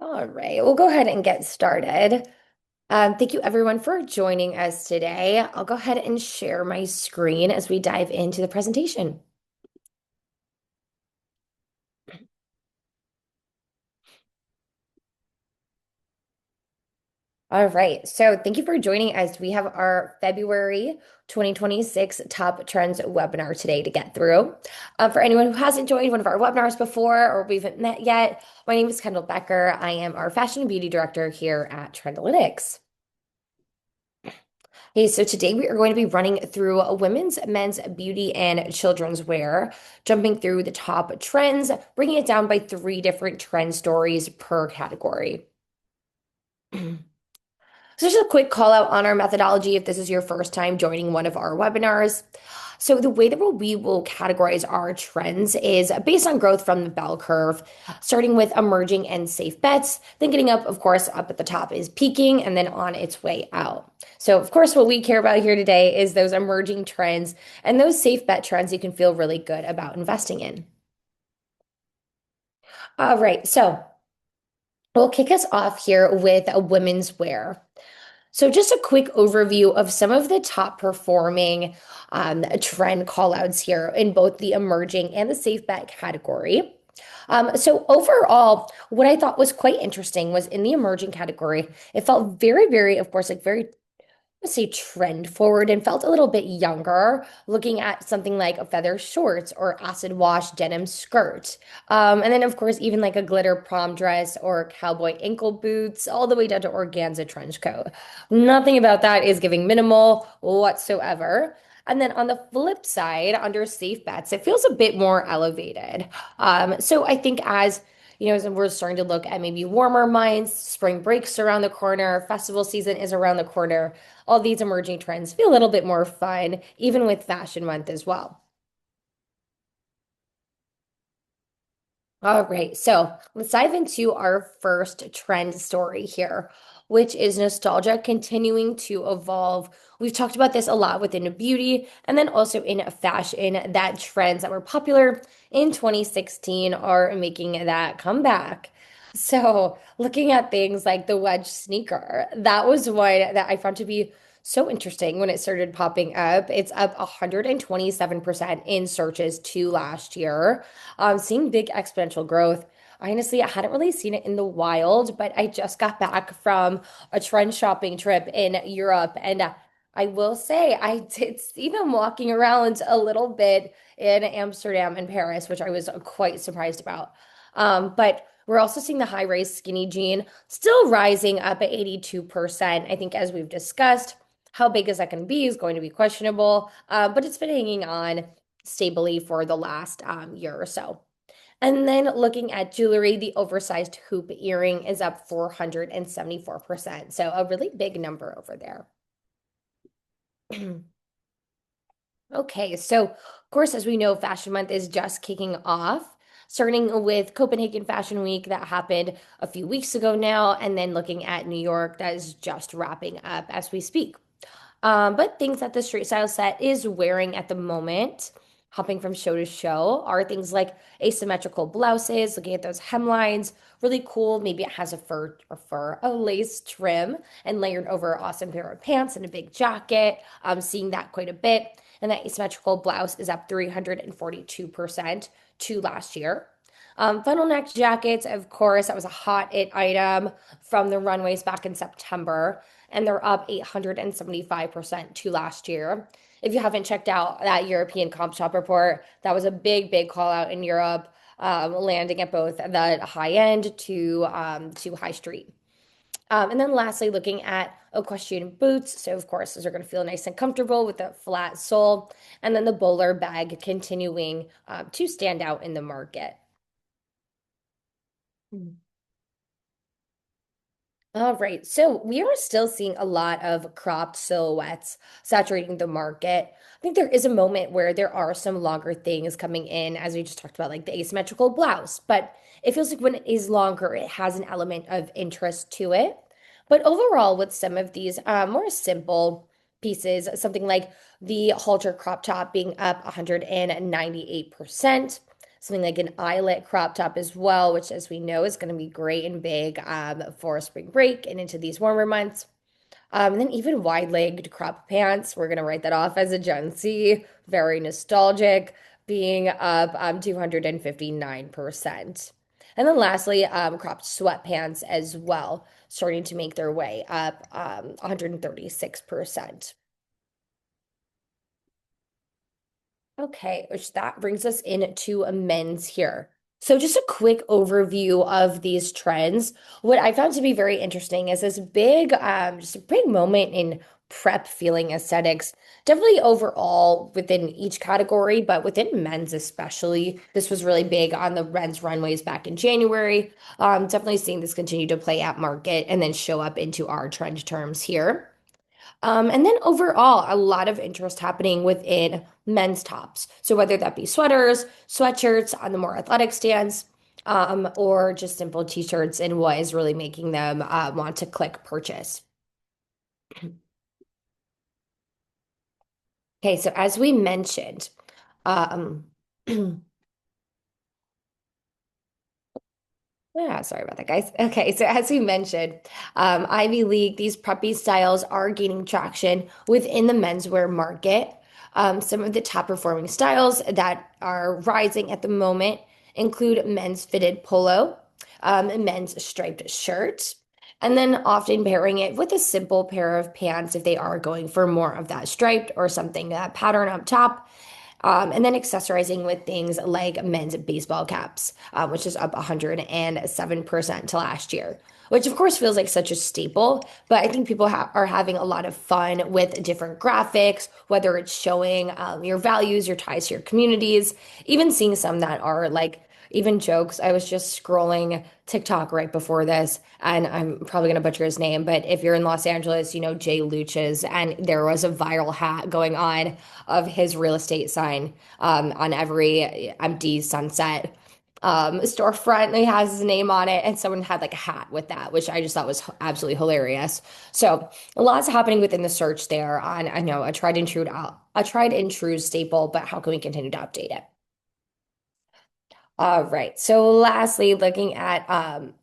All right, we'll go ahead and get started. Thank you everyone for joining us today. I'll go ahead and share my screen as we dive into the presentation. All right, so thank you for joining us. We have our February 2026 Top Trends webinar today to get through. For anyone who hasn't joined one of our webinars before or we haven't met yet, my name is Kendall Becker. I am our Fashion Beauty Director here at Trendalytics. Hey, so today we are going to be running through a women's, men's, beauty, and children's wear, jumping through the top trends, breaking it down by three different trend stories per category. So just a quick call out on our methodology if this is your first time joining one of our webinars. So the way that we will categorize our trends is based on growth from the bell curve, starting with emerging and safe bets, then getting up, of course, up at the top is peaking and then on its way out. So of course, what we care about here today is those emerging trends and those safe bet trends you can feel really good about investing in. All right, so we'll kick us off here with a women's wear. So, just a quick overview of some of the top performing trend callouts here in both the emerging and the safe bet category. So, overall, what I thought was quite interesting was in the emerging category, it felt very, very, of course, like very let's say trend forward and felt a little bit younger looking at something like a feather shorts or acid wash denim skirt. And then of course even like a glitter prom dress or cowboy ankle boots all the way down to organza trench coat. Nothing about that is giving minimal whatsoever. And then on the flip side, under safe bets, it feels a bit more elevated. So I think as as we're starting to look at maybe warmer months, spring breaks around the corner, festival season is around the corner. All these emerging trends feel a little bit more fun, even with Fashion Month as well. All right, so let's dive into our first trend story here, which is nostalgia continuing to evolve. We've talked about this a lot within beauty and then also in fashion, that trends that were popular in 2016 are making that comeback. So, looking at things like the wedge sneaker, that was one that I found to be so interesting when it started popping up. It's up 127% in searches to last year. Seeing big exponential growth. Honestly, I hadn't really seen it in the wild, but I just got back from a trend shopping trip in Europe, and I will say I did see them walking around a little bit in Amsterdam and Paris, which I was quite surprised about. But we're also seeing the high-rise skinny jean still rising up at 82%. I think as we've discussed, how big is that going to be is going to be questionable, but it's been hanging on stably for the last year or so. And then looking at jewelry, the oversized hoop earring is up 474%. So a really big number over there. Okay, so of course, as we know, Fashion Month is just kicking off, starting with Copenhagen Fashion Week that happened a few weeks ago now, and then looking at New York that is just wrapping up as we speak. But things that the street style set is wearing at the moment, hopping from show to show, are things like asymmetrical blouses, looking at those hemlines, really cool. Maybe it has a lace trim and layered over an awesome pair of pants and a big jacket. Seeing that quite a bit. And that asymmetrical blouse is up 342% to last year. Funnel neck jackets, of course, that was a hot it item from the runways back in September, and they're up 875% to last year. If you haven't checked out that European comp shop report, that was a big, big call out in Europe, landing at both the high end to high street. And then lastly, looking at equestrian boots. So of course, those are going to feel nice and comfortable with a flat sole. And then the bowler bag continuing to stand out in the market. All right, so we are still seeing a lot of cropped silhouettes saturating the market. I think there is a moment where there are some longer things coming in, as we just talked about, like the asymmetrical blouse, but it feels like when it is longer, it has an element of interest to it. But overall, with some of these more simple pieces, something like the halter crop top being up 198%, something like an eyelet crop top as well, which, as we know, is going to be great and big for spring break and into these warmer months. And then even wide-legged crop pants, we're gonna write that off as a Gen Z, very nostalgic, being up 259%. And then lastly, cropped sweatpants as well, starting to make their way up 136%. Okay, which that brings us into a men's here. So just a quick overview of these trends. What I found to be very interesting is this big, just a big moment in prep feeling aesthetics. Definitely overall within each category, but within men's especially, this was really big on the men's runways back in January. Definitely seeing this continue to play at market and then show up into our trend terms here. And then overall, a lot of interest happening within men's tops. So whether that be sweaters, sweatshirts on the more athletic stance, or just simple t-shirts and what is really making them want to click purchase. Okay, so as we mentioned, um, yeah, sorry about that, guys. Okay, so as we mentioned, Ivy League, these preppy styles are gaining traction within the menswear market. Some of the top performing styles that are rising at the moment include men's fitted polo, men's striped shirt, and then often pairing it with a simple pair of pants if they are going for more of that striped or something that pattern up top. And then accessorizing with things like men's baseball caps, which is up 107% to last year, which of course feels like such a staple. But I think people are having a lot of fun with different graphics, whether it's showing your values, your ties to your communities, even seeing some that are like even jokes. I was just scrolling TikTok right before this, and I'm probably going to butcher his name, but if you're in Los Angeles, you know Jay Luch's, and there was a viral hat going on of his real estate sign on every empty Sunset storefront. He has his name on it, and someone had like a hat with that, which I just thought was absolutely hilarious. So lots happening within the search there on, I know, a tried and true staple, but how can we continue to update it? All right. So lastly, looking at our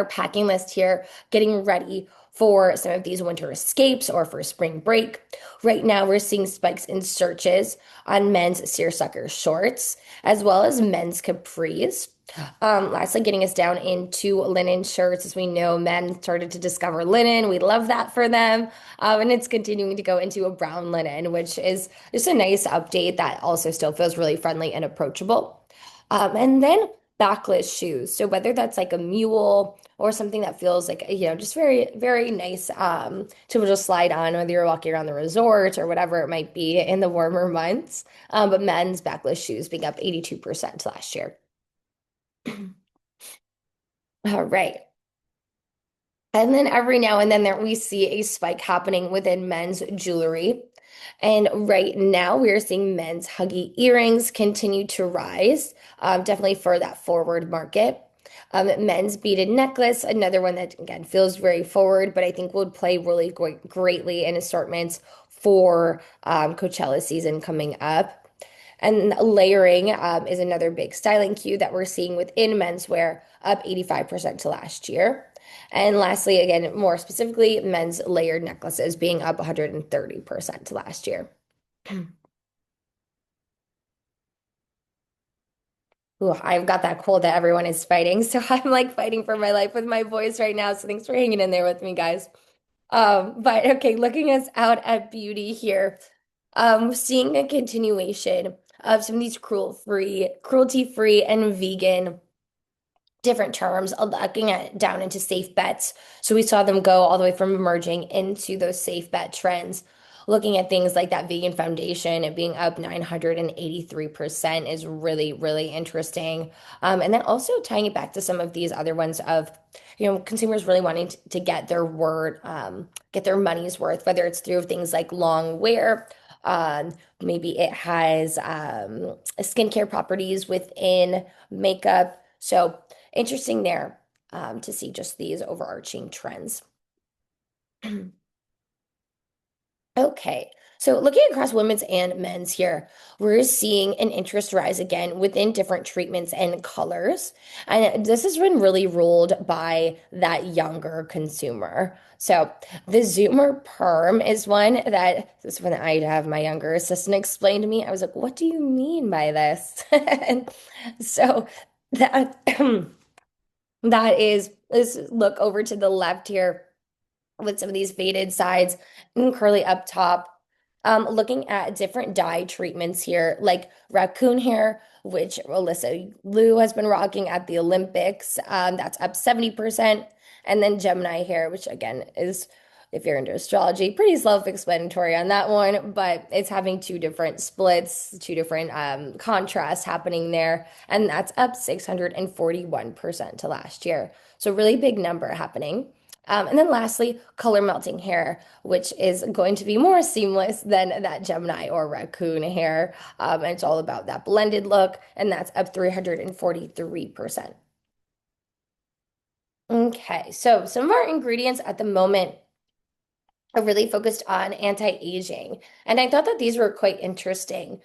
packing list here, getting ready for some of these winter escapes or for spring break. Right now, we're seeing spikes in searches on men's seersucker shorts, as well as men's capris. Lastly, getting us down into linen shirts. As we know, men started to discover linen. We love that for them. And it's continuing to go into a brown linen, which is just a nice update that also still feels really friendly and approachable. And then backless shoes. So whether that's like a mule or something that feels like, just very, very nice to just slide on, whether you're walking around the resort or whatever it might be in the warmer months. But men's backless shoes being up 82% last year. All right. And then every now and then there we see a spike happening within men's jewelry. And right now we are seeing men's huggy earrings continue to rise, definitely for that forward market. Men's beaded necklace, another one that again feels very forward, but I think would play really greatly in assortments for Coachella season coming up. And layering is another big styling cue that we're seeing within menswear, up 85% to last year. And lastly, again, more specifically, men's layered necklaces being up 130% to last year. Ooh, I've got that cold that everyone is fighting. So I'm like fighting for my life with my voice right now. So thanks for hanging in there with me, guys. But okay, looking us out at beauty here, seeing a continuation of some of these cruelty-free and vegan different terms, looking at down into safe bets. So we saw them go all the way from emerging into those safe bet trends. Looking at things like that vegan foundation and being up 983% is really, really interesting. And then also tying it back to some of these other ones of, consumers really wanting to get their get their money's worth, whether it's through things like long wear. Maybe it has skincare properties within makeup. So interesting there to see just these overarching trends. Okay. So looking across women's and men's here, we're seeing an interest rise again within different treatments and colors. And this has been really ruled by that younger consumer. So the Zoomer Perm is one that this is when I have my younger assistant explain to me. I was like, what do you mean by this? And so that that is, let's look over to the left here with some of these faded sides and curly up top. Looking at different dye treatments here, like raccoon hair, which Alyssa Liu has been rocking at the Olympics. That's up 70%. And then Gemini hair, which again is, if you're into astrology, pretty self-explanatory on that one, but it's having two different splits, two different contrasts happening there. And that's up 641% to last year. So really big number happening. And then lastly, color melting hair, which is going to be more seamless than that Gemini or raccoon hair. And it's all about that blended look, and that's up 343%. Okay, so some of our ingredients at the moment are really focused on anti-aging. And I thought that these were quite interesting.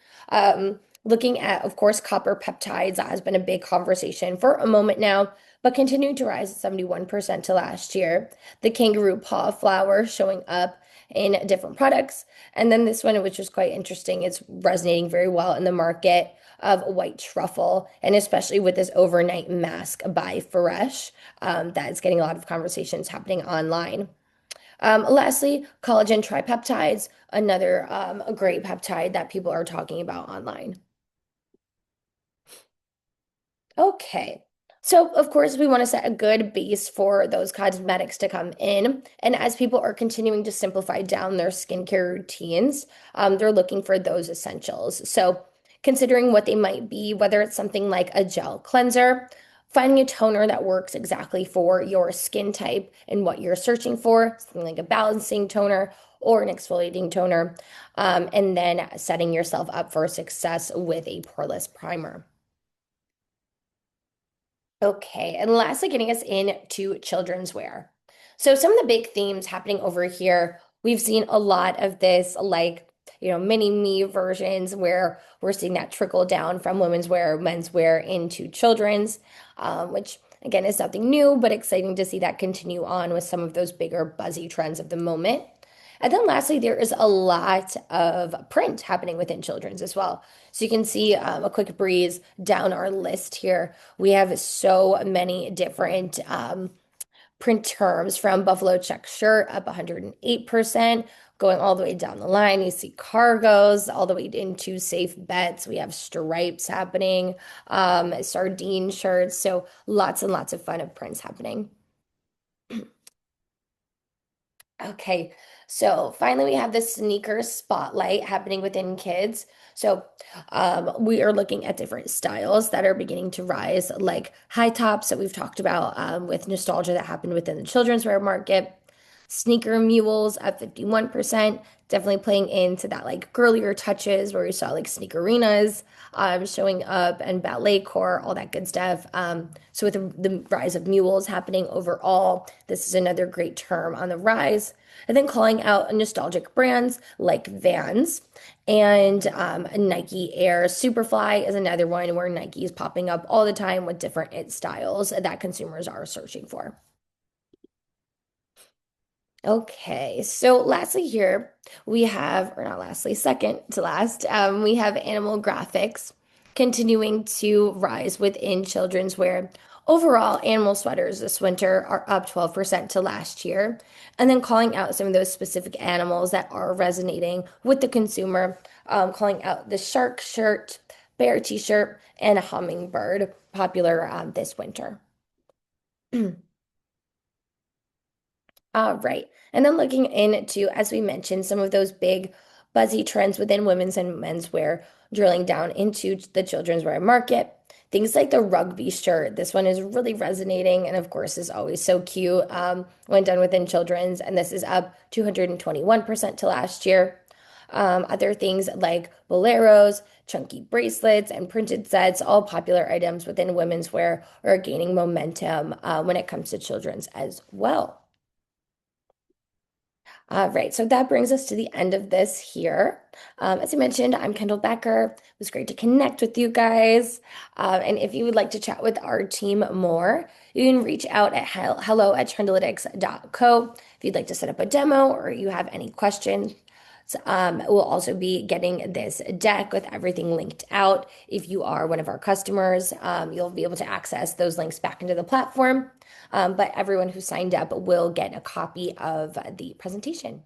Looking at, of course, copper peptides, that has been a big conversation for a moment now, but continuing to rise 71% to last year. The kangaroo paw flower showing up in different products. And then this one, which was quite interesting, it's resonating very well in the market of white truffle, and especially with this overnight mask by Fresh, that is getting a lot of conversations happening online. Lastly, collagen tripeptides, another a great peptide that people are talking about online. Okay. So, of course, we want to set a good base for those cosmetics to come in. And as people are continuing to simplify down their skincare routines, they're looking for those essentials. So, considering what they might be, whether it's something like a gel cleanser, finding a toner that works exactly for your skin type and what you're searching for, something like a balancing toner or an exfoliating toner, and then setting yourself up for success with a poreless primer. Okay, and lastly, getting us into children's wear. So some of the big themes happening over here, we've seen a lot of this, like, mini me versions where we're seeing that trickle down from women's wear, menswear into children's, which again is something new, but exciting to see that continue on with some of those bigger buzzy trends of the moment. And then lastly, there is a lot of print happening within children's as well. So you can see a quick breeze down our list here. We have so many different print terms from Buffalo check shirt up 108%, going all the way down the line. You see cargos all the way into safe bets. We have stripes happening, sardine shirts. So lots and lots of fun of prints happening. Okay, so finally we have the sneaker spotlight happening within kids. So we are looking at different styles that are beginning to rise, like high tops that we've talked about with nostalgia that happened within the children's wear market. Sneaker mules at 51%, definitely playing into that like girlier touches where we saw like sneakerinas showing up and ballet core, all that good stuff. So with the rise of mules happening overall, this is another great term on the rise. And then calling out nostalgic brands like Vans and Nike Air Superfly is another one where Nike is popping up all the time with different it styles that consumers are searching for. Okay, so lastly here we have, or not lastly, second to last, we have animal graphics continuing to rise within children's wear. Overall, animal sweaters this winter are up 12% to last year. And then calling out some of those specific animals that are resonating with the consumer, calling out the shark shirt, bear t-shirt, and a hummingbird popular this winter. All right. And then looking into, as we mentioned, some of those big buzzy trends within women's and menswear, drilling down into the children's wear market. Things like the rugby shirt. This one is really resonating and, of course, is always so cute when done within children's. And this is up 221% to last year. Other things like boleros, chunky bracelets, and printed sets, all popular items within women's wear, are gaining momentum when it comes to children's as well. Right, so that brings us to the end of this here. As I mentioned, I'm Kendall Becker. It was great to connect with you guys. And if you would like to chat with our team more, you can reach out at hello@trendalytics.co if you'd like to set up a demo or you have any questions. We'll also be getting this deck with everything linked out. If you are one of our customers, you'll be able to access those links back into the platform. But everyone who signed up will get a copy of the presentation.